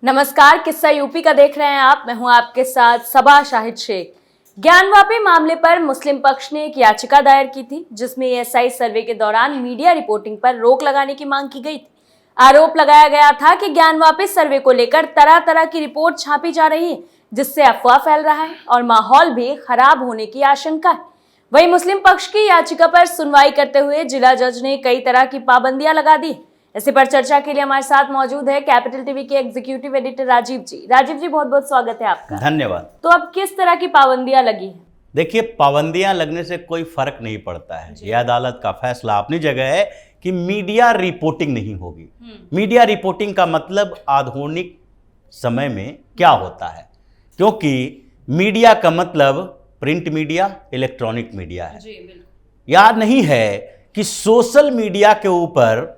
नमस्कार, किस्सा यूपी का देख रहे हैं आप। मैं हूं आपके साथ सबा शाहिद शेख। ज्ञानवापी मामले पर मुस्लिम पक्ष ने एक याचिका दायर की थी, जिसमें एएसआई सर्वे के दौरान मीडिया रिपोर्टिंग पर रोक लगाने की मांग की गई थी। आरोप लगाया गया था कि ज्ञानवापी सर्वे को लेकर तरह तरह की रिपोर्ट छापी जा रही है, जिससे अफवाह फैल रहा है और माहौल भी खराब होने की आशंका है। वहीं मुस्लिम पक्ष की याचिका पर सुनवाई करते हुए जिला जज ने कई तरह की पाबंदियां लगा दी। इसी पर चर्चा के लिए हमारे साथ मौजूद है कैपिटल टीवी के एग्जीक्यूटिव एडिटर राजीव जी। राजीव जी, बहुत बहुत स्वागत है आपका। धन्यवाद। तो अब किस तरह की पाबंदियां लगी हैं? देखिए, पाबंदियां लगने से कोई फर्क नहीं पड़ता है। यह अदालत का फैसला अपनी जगह है कि मीडिया रिपोर्टिंग नहीं होगी। मीडिया रिपोर्टिंग का मतलब आधुनिक समय में क्या होता है, क्योंकि मीडिया का मतलब प्रिंट मीडिया, इलेक्ट्रॉनिक मीडिया है। याद नहीं है कि सोशल मीडिया के ऊपर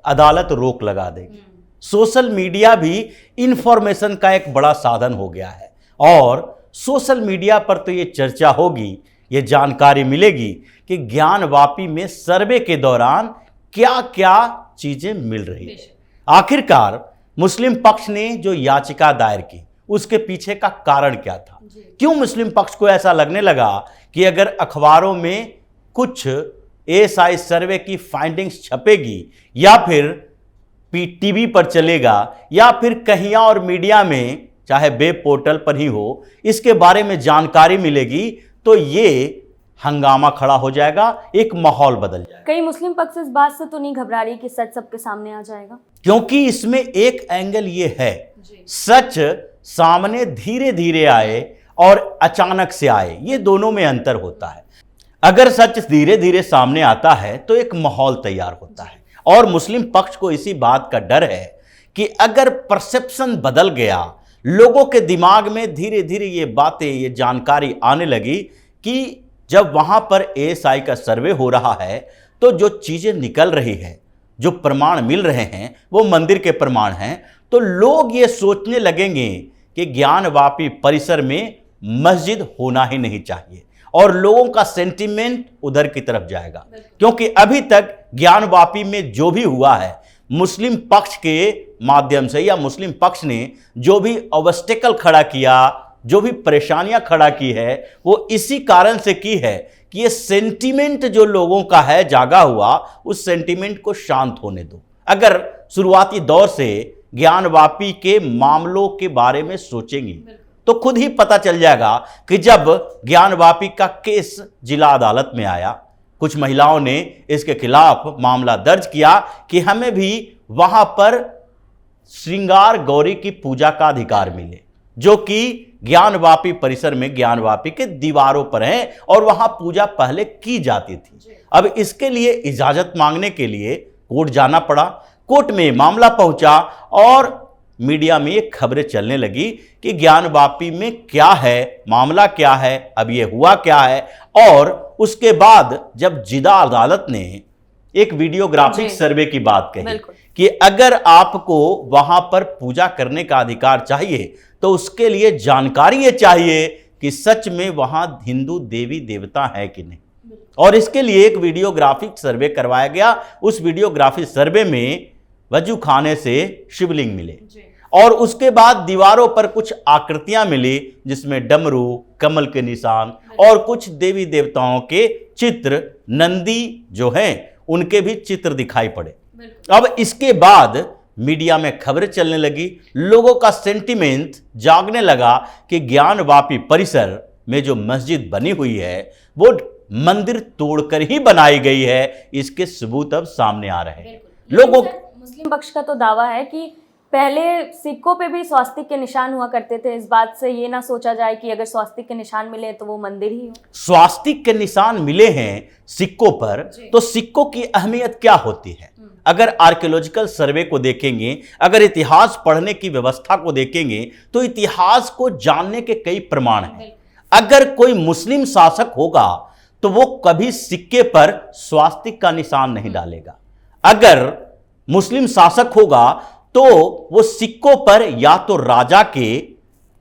अदालत रोक लगा देगी। सोशल मीडिया भी इंफॉर्मेशन का एक बड़ा साधन हो गया है और सोशल मीडिया पर तो ये चर्चा होगी, ये जानकारी मिलेगी कि ज्ञानवापी में सर्वे के दौरान क्या क्या चीजें मिल रही है। आखिरकार मुस्लिम पक्ष ने जो याचिका दायर की, उसके पीछे का कारण क्या था? क्यों मुस्लिम पक्ष को ऐसा लगने लगा कि अगर अखबारों में कुछ एएसआई सर्वे की फाइंडिंग्स छपेगी या फिर टीवी पर चलेगा या फिर कहीं और मीडिया में, चाहे वेब पोर्टल पर ही हो, इसके बारे में जानकारी मिलेगी तो ये हंगामा खड़ा हो जाएगा, एक माहौल बदल जाएगा। कई मुस्लिम पक्ष इस बात से तो नहीं घबरा रही कि सच सबके सामने आ जाएगा? क्योंकि इसमें एक एंगल ये है, सच सामने धीरे धीरे आए और अचानक से आए, ये दोनों में अंतर होता है। अगर सच धीरे धीरे सामने आता है तो एक माहौल तैयार होता है और मुस्लिम पक्ष को इसी बात का डर है कि अगर परसेप्शन बदल गया, लोगों के दिमाग में धीरे धीरे ये बातें, ये जानकारी आने लगी कि जब वहां पर एएसआई का सर्वे हो रहा है तो जो चीजें निकल रही है, जो प्रमाण मिल रहे हैं, वो मंदिर के प्रमाण हैं, तो लोग ये सोचने लगेंगे कि ज्ञानवापी परिसर में मस्जिद होना ही नहीं चाहिए और लोगों का सेंटीमेंट उधर की तरफ जाएगा। क्योंकि अभी तक ज्ञानवापी में जो भी हुआ है, मुस्लिम पक्ष के माध्यम से या मुस्लिम पक्ष ने जो भी ऑब्स्टेकल खड़ा किया, जो भी परेशानियां खड़ा की है, वो इसी कारण से की है कि ये सेंटीमेंट जो लोगों का है जागा हुआ, उस सेंटीमेंट को शांत होने दो। अगर शुरुआती दौर से ज्ञानवापी के मामलों के बारे में सोचेंगी तो खुद ही पता चल जाएगा कि जब ज्ञानवापी का केस जिला अदालत में आया, कुछ महिलाओं ने इसके खिलाफ मामला दर्ज किया कि हमें भी वहां पर श्रृंगार गौरी की पूजा का अधिकार मिले, जो कि ज्ञानवापी परिसर में ज्ञानवापी के दीवारों पर है और वहां पूजा पहले की जाती थी। अब इसके लिए इजाजत मांगने के लिए कोर्ट जाना पड़ा। कोर्ट में मामला पहुंचा और मीडिया में ये खबरें चलने लगी कि ज्ञानवापी में क्या है, मामला क्या है, अब ये हुआ क्या है। और उसके बाद जब जिला अदालत ने एक वीडियोग्राफिक सर्वे की बात कही कि अगर आपको वहां पर पूजा करने का अधिकार चाहिए तो उसके लिए जानकारी ये चाहिए कि सच में वहां हिंदू देवी देवता है कि नहीं, और इसके लिए एक वीडियोग्राफिक सर्वे करवाया गया। उस वीडियोग्राफिक सर्वे में वजू खाने से शिवलिंग मिले और उसके बाद दीवारों पर कुछ आकृतियां मिली, जिसमें डमरू, कमल के निशान और कुछ देवी देवताओं के चित्र, नंदी जो हैं उनके भी चित्र दिखाई पड़े। अब इसके बाद मीडिया में खबरें चलने लगी, लोगों का सेंटीमेंट जागने लगा कि ज्ञानवापी परिसर में जो मस्जिद बनी हुई है वो मंदिर तोड़कर ही बनाई गई है। इसके सबूत अब सामने आ रहे हैं। लोगों मुस्लिम पक्ष का तो दावा है कि पहले सिक्कों पे भी स्वास्तिक के निशान हुआ करते थे। इस बात से ये ना सोचा जाए कि अगर स्वास्तिक के निशान मिले तो वो मंदिर ही हो। स्वास्तिक के निशान मिले हैं सिक्कों पर, तो सिक्कों की अहमियत क्या होती है? अगर आर्कियोलॉजिकल सर्वे को देखेंगे, अगर इतिहास पढ़ने की व्यवस्था को देखेंगे तो इतिहास को जानने के कई प्रमाण हैं। अगर कोई मुस्लिम शासक होगा तो वो कभी सिक्के पर स्वास्तिक का निशान नहीं डालेगा। अगर मुस्लिम शासक होगा तो वो सिक्कों पर या तो राजा के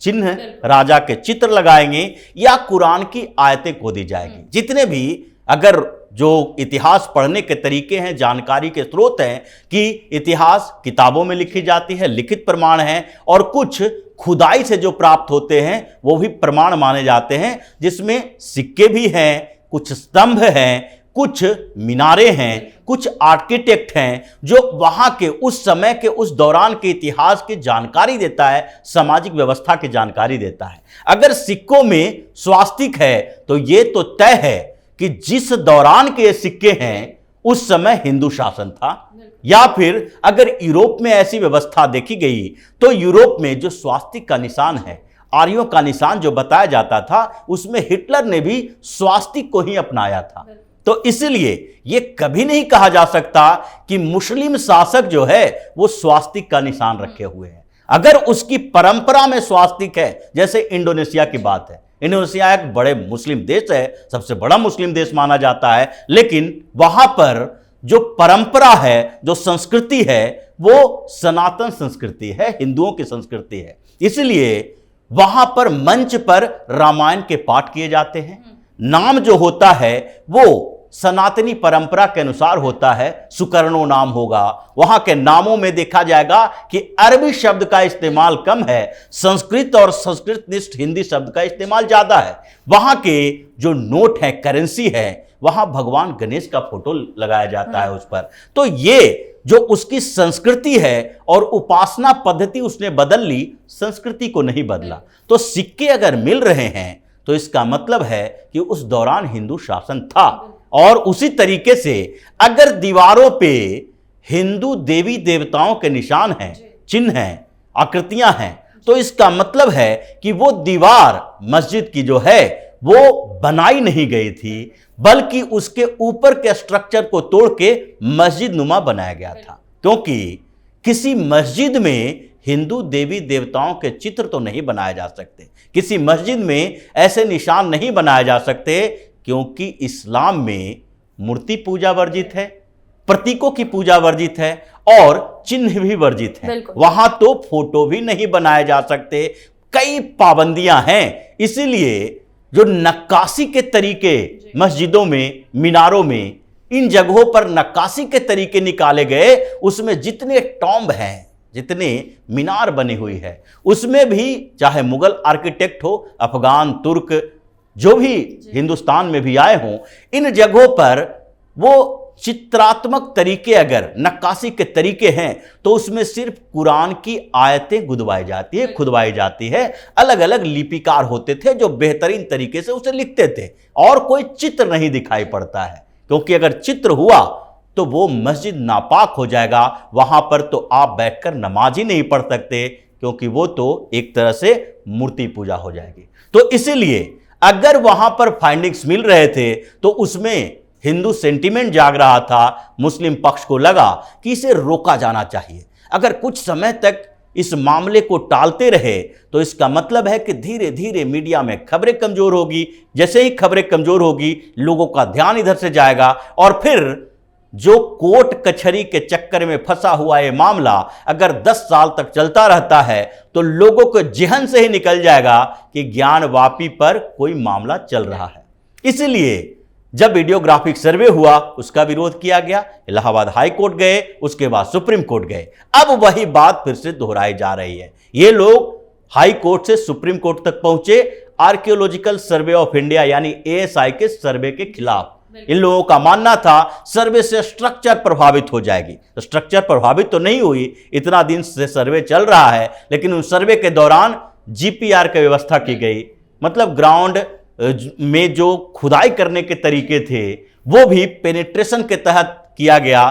चिन्ह, राजा के चित्र लगाएंगे या कुरान की आयतें खोदी जाएंगी। जितने भी अगर जो इतिहास पढ़ने के तरीके हैं, जानकारी के स्रोत हैं कि इतिहास किताबों में लिखी जाती है, लिखित प्रमाण हैं, और कुछ खुदाई से जो प्राप्त होते हैं वो भी प्रमाण माने जाते हैं, जिसमें सिक्के भी हैं, कुछ स्तंभ हैं, कुछ मीनारे हैं, कुछ आर्किटेक्ट हैं, जो वहां के उस समय के उस दौरान के इतिहास की जानकारी देता है, सामाजिक व्यवस्था की जानकारी देता है। अगर सिक्कों में स्वास्तिक है तो यह तो तय है कि जिस दौरान के सिक्के हैं उस समय हिंदू शासन था, या फिर अगर यूरोप में ऐसी व्यवस्था देखी गई तो यूरोप में जो स्वास्तिक का निशान है, आर्यों का निशान जो बताया जाता था, उसमें हिटलर ने भी स्वास्तिक को ही अपनाया था। तो इसलिए यह कभी नहीं कहा जा सकता कि मुस्लिम शासक जो है वो स्वास्तिक का निशान रखे हुए हैं। अगर उसकी परंपरा में स्वास्तिक है, जैसे इंडोनेशिया की बात है, इंडोनेशिया एक बड़े मुस्लिम देश है, सबसे बड़ा मुस्लिम देश माना जाता है, लेकिन वहां पर जो परंपरा है, जो संस्कृति है, वो सनातन संस्कृति है, हिंदुओं की संस्कृति है। इसलिए वहां पर मंच पर रामायण के पाठ किए जाते हैं। नाम जो होता है वो सनातनी परंपरा के अनुसार होता है, सुकर्णो नाम होगा। वहां के नामों में देखा जाएगा कि अरबी शब्द का इस्तेमाल कम है, संस्कृत और संस्कृत निष्ठ हिंदी शब्द का इस्तेमाल ज्यादा है। वहां के जो नोट है, करेंसी है, वहां भगवान गणेश का फोटो लगाया जाता है उस पर। तो ये जो उसकी संस्कृति है और उपासना पद्धति उसने बदल ली, संस्कृति को नहीं बदला। तो सिक्के अगर मिल रहे हैं तो इसका मतलब है कि उस दौरान हिंदू शासन था। और उसी तरीके से अगर दीवारों पे हिंदू देवी देवताओं के निशान हैं, चिन्ह हैं, आकृतियां हैं, तो इसका मतलब है कि वो दीवार मस्जिद की जो है वो बनाई नहीं गई थी, बल्कि उसके ऊपर के स्ट्रक्चर को तोड़ के मस्जिद नुमा बनाया गया था। क्योंकि किसी मस्जिद में हिंदू देवी देवताओं के चित्र तो नहीं बनाए जा सकते, किसी मस्जिद में ऐसे निशान नहीं बनाए जा सकते, क्योंकि इस्लाम में मूर्ति पूजा वर्जित है, प्रतीकों की पूजा वर्जित है और चिन्ह भी वर्जित है। वहां तो फोटो भी नहीं बनाए जा सकते, कई पाबंदियां हैं। इसीलिए जो नक्काशी के तरीके मस्जिदों में, मीनारों में, इन जगहों पर नक्काशी के तरीके निकाले गए, उसमें जितने टॉम्ब हैं, जितने मीनार बनी हुई है, उसमें भी चाहे मुगल आर्किटेक्ट हो, अफगान, तुर्क, जो भी हिंदुस्तान में भी आए हों, इन जगहों पर वो चित्रात्मक तरीके, अगर नक्काशी के तरीके हैं, तो उसमें सिर्फ कुरान की आयतें खुदवाई जाती है। अलग अलग लिपिकार होते थे जो बेहतरीन तरीके से उसे लिखते थे, और कोई चित्र नहीं दिखाई पड़ता है, क्योंकि अगर चित्र हुआ तो वो मस्जिद नापाक हो जाएगा। वहां पर तो आप बैठकर नमाज ही नहीं पढ़ सकते, क्योंकि वो तो एक तरह से मूर्ति पूजा हो जाएगी। तो इसीलिए अगर वहां पर फाइंडिंग्स मिल रहे थे तो उसमें हिंदू सेंटीमेंट जाग रहा था, मुस्लिम पक्ष को लगा कि इसे रोका जाना चाहिए। अगर कुछ समय तक इस मामले को टालते रहे तो इसका मतलब है कि धीरे धीरे मीडिया में खबरें कमजोर होगी। जैसे ही खबरें कमजोर होगी, लोगों का ध्यान इधर से जाएगा, और फिर जो कोर्ट कचहरी के चक्कर में फंसा हुआ ये मामला अगर 10 साल तक चलता रहता है तो लोगों को जहन से ही निकल जाएगा कि ज्ञानवापी पर कोई मामला चल रहा है। इसलिए जब वीडियोग्राफिक सर्वे हुआ, उसका विरोध किया गया, इलाहाबाद हाई कोर्ट गए, उसके बाद सुप्रीम कोर्ट गए। अब वही बात फिर से दोहराई जा रही है। ये लोग हाई कोर्ट से सुप्रीम कोर्ट तक पहुंचे आर्कियोलॉजिकल सर्वे ऑफ इंडिया यानी ASI के सर्वे के खिलाफ। इन लोगों का मानना था सर्वे से स्ट्रक्चर प्रभावित हो जाएगी। तो स्ट्रक्चर प्रभावित तो नहीं हुई, इतना दिन से सर्वे चल रहा है, लेकिन उस सर्वे के दौरान GPR की व्यवस्था की गई, मतलब ग्राउंड में जो खुदाई करने के तरीके थे वो भी पेनिट्रेशन के तहत किया गया।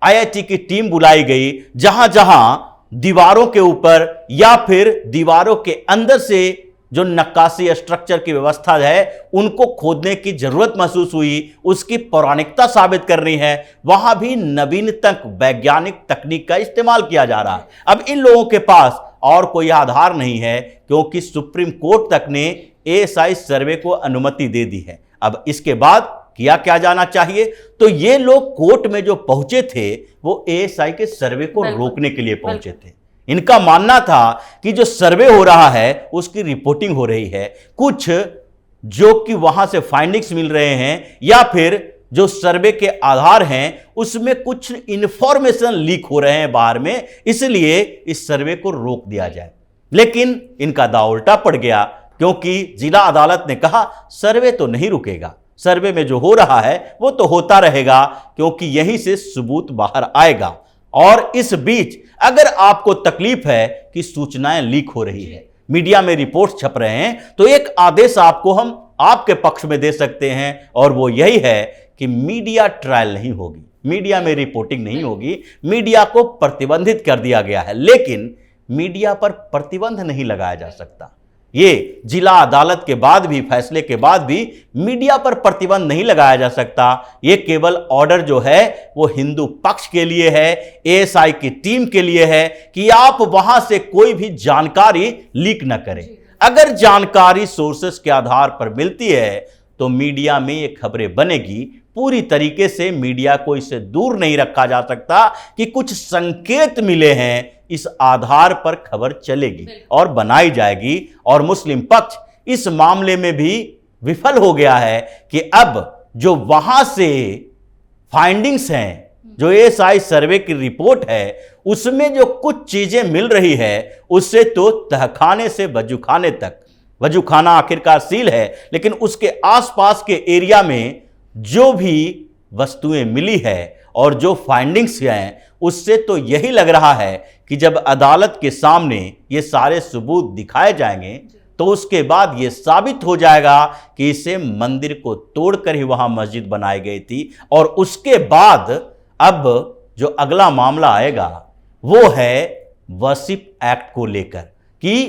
IIT की टीम बुलाई गई, जहां जहां दीवारों के ऊपर या फिर दीवारों के अंदर से जो नक्काशी स्ट्रक्चर की व्यवस्था है उनको खोदने की जरूरत महसूस हुई, उसकी पौराणिकता साबित करनी है, वहां भी नवीनतम वैज्ञानिक तकनीक का इस्तेमाल किया जा रहा है। अब इन लोगों के पास और कोई आधार नहीं है, क्योंकि सुप्रीम कोर्ट तक ने ASI सर्वे को अनुमति दे दी है। अब इसके बाद किया क्या जाना चाहिए? तो ये लोग कोर्ट में जो पहुंचे थे वो ASI के सर्वे को रोकने के लिए पहुंचे थे। इनका मानना था कि जो सर्वे हो रहा है उसकी रिपोर्टिंग हो रही है, कुछ जो कि वहां से फाइंडिंग्स मिल रहे हैं या फिर जो सर्वे के आधार हैं उसमें कुछ इंफॉर्मेशन लीक हो रहे हैं बाहर में, इसलिए इस सर्वे को रोक दिया जाए। लेकिन इनका दांव उल्टा पड़ गया, क्योंकि जिला अदालत ने कहा सर्वे तो नहीं रुकेगा, सर्वे में जो हो रहा है वो तो होता रहेगा, क्योंकि यहीं से सबूत बाहर आएगा। और इस बीच अगर आपको तकलीफ है कि सूचनाएं लीक हो रही है, मीडिया में रिपोर्ट छप रहे हैं, तो एक आदेश आपको हम आपके पक्ष में दे सकते हैं, और वो यही है कि मीडिया ट्रायल नहीं होगी, मीडिया में रिपोर्टिंग नहीं होगी। मीडिया को प्रतिबंधित कर दिया गया है, लेकिन मीडिया पर प्रतिबंध नहीं लगाया जा सकता। ये जिला अदालत के बाद भी, फैसले के बाद भी मीडिया पर प्रतिबंध नहीं लगाया जा सकता। ये केवल ऑर्डर जो है वो हिंदू पक्ष के लिए है, एएसआई की टीम के लिए है कि आप वहां से कोई भी जानकारी लीक न करें। अगर जानकारी सोर्सेस के आधार पर मिलती है तो मीडिया में ये खबरें बनेगी। पूरी तरीके से मीडिया को इससे दूर नहीं रखा जा सकता कि कुछ संकेत मिले हैं, इस आधार पर खबर चलेगी और बनाई जाएगी। और मुस्लिम पक्ष इस मामले में भी विफल हो गया है कि अब जो वहां से फाइंडिंग्स हैं, जो एएसआई सर्वे की रिपोर्ट है, उसमें जो कुछ चीजें मिल रही है, उससे तो तहखाने से वजूखाने तक, वजूखाना आखिरकार सील है, लेकिन उसके आसपास के एरिया में जो भी वस्तुएं मिली है और जो फाइंडिंग्स हैं, उससे तो यही लग रहा है कि जब अदालत के सामने ये सारे सबूत दिखाए जाएंगे तो उसके बाद ये साबित हो जाएगा कि इसे मंदिर को तोड़कर ही वहां मस्जिद बनाई गई थी। और उसके बाद अब जो अगला मामला आएगा वो है वर्शिप एक्ट को लेकर कि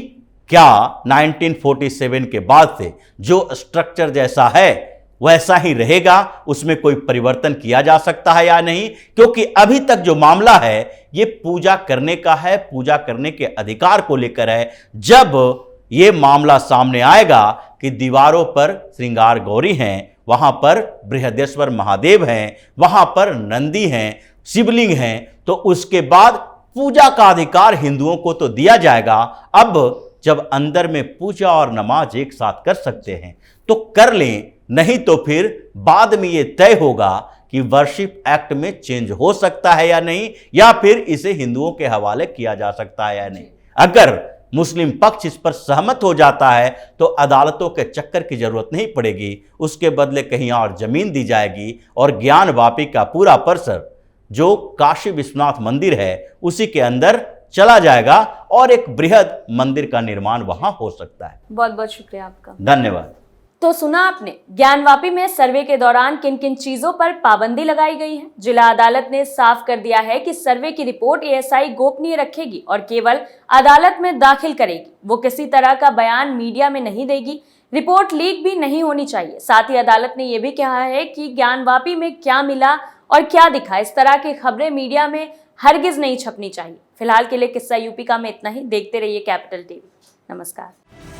क्या 1947 के बाद से जो स्ट्रक्चर जैसा है वैसा ही रहेगा, उसमें कोई परिवर्तन किया जा सकता है या नहीं। क्योंकि अभी तक जो मामला है ये पूजा करने का है, पूजा करने के अधिकार को लेकर है। जब ये मामला सामने आएगा कि दीवारों पर श्रृंगार गौरी हैं, वहां पर बृहदेश्वर महादेव हैं, वहां पर नंदी हैं, शिवलिंग हैं, तो उसके बाद पूजा का अधिकार हिंदुओं को तो दिया जाएगा। अब जब अंदर में पूजा और नमाज एक साथ कर सकते हैं तो कर लें, नहीं तो फिर बाद में यह तय होगा कि वर्शिप एक्ट में चेंज हो सकता है या नहीं, या फिर इसे हिंदुओं के हवाले किया जा सकता है या नहीं। अगर मुस्लिम पक्ष इस पर सहमत हो जाता है तो अदालतों के चक्कर की जरूरत नहीं पड़ेगी, उसके बदले कहीं और जमीन दी जाएगी और ज्ञानवापी का पूरा परिसर जो काशी विश्वनाथ मंदिर है उसी के अंदर चला जाएगा और एक बृहद मंदिर का निर्माण वहां हो सकता है। बहुत बहुत शुक्रिया आपका, धन्यवाद। तो सुना आपने ज्ञानवापी में सर्वे के दौरान किन किन चीजों पर पाबंदी लगाई गई है। जिला अदालत ने साफ कर दिया है कि सर्वे की रिपोर्ट एएसआई गोपनीय रखेगी और केवल अदालत में दाखिल करेगी। वो किसी तरह का बयान मीडिया में नहीं देगी, रिपोर्ट लीक भी नहीं होनी चाहिए। साथ ही अदालत ने यह भी कहा है कि ज्ञानवापी में क्या मिला और क्या दिखा, इस तरह की खबरें मीडिया में हरगिज नहीं छपनी चाहिए। फिलहाल के लिए किस्सा यूपी का में इतना ही। देखते रहिए कैपिटल टीवी। नमस्कार।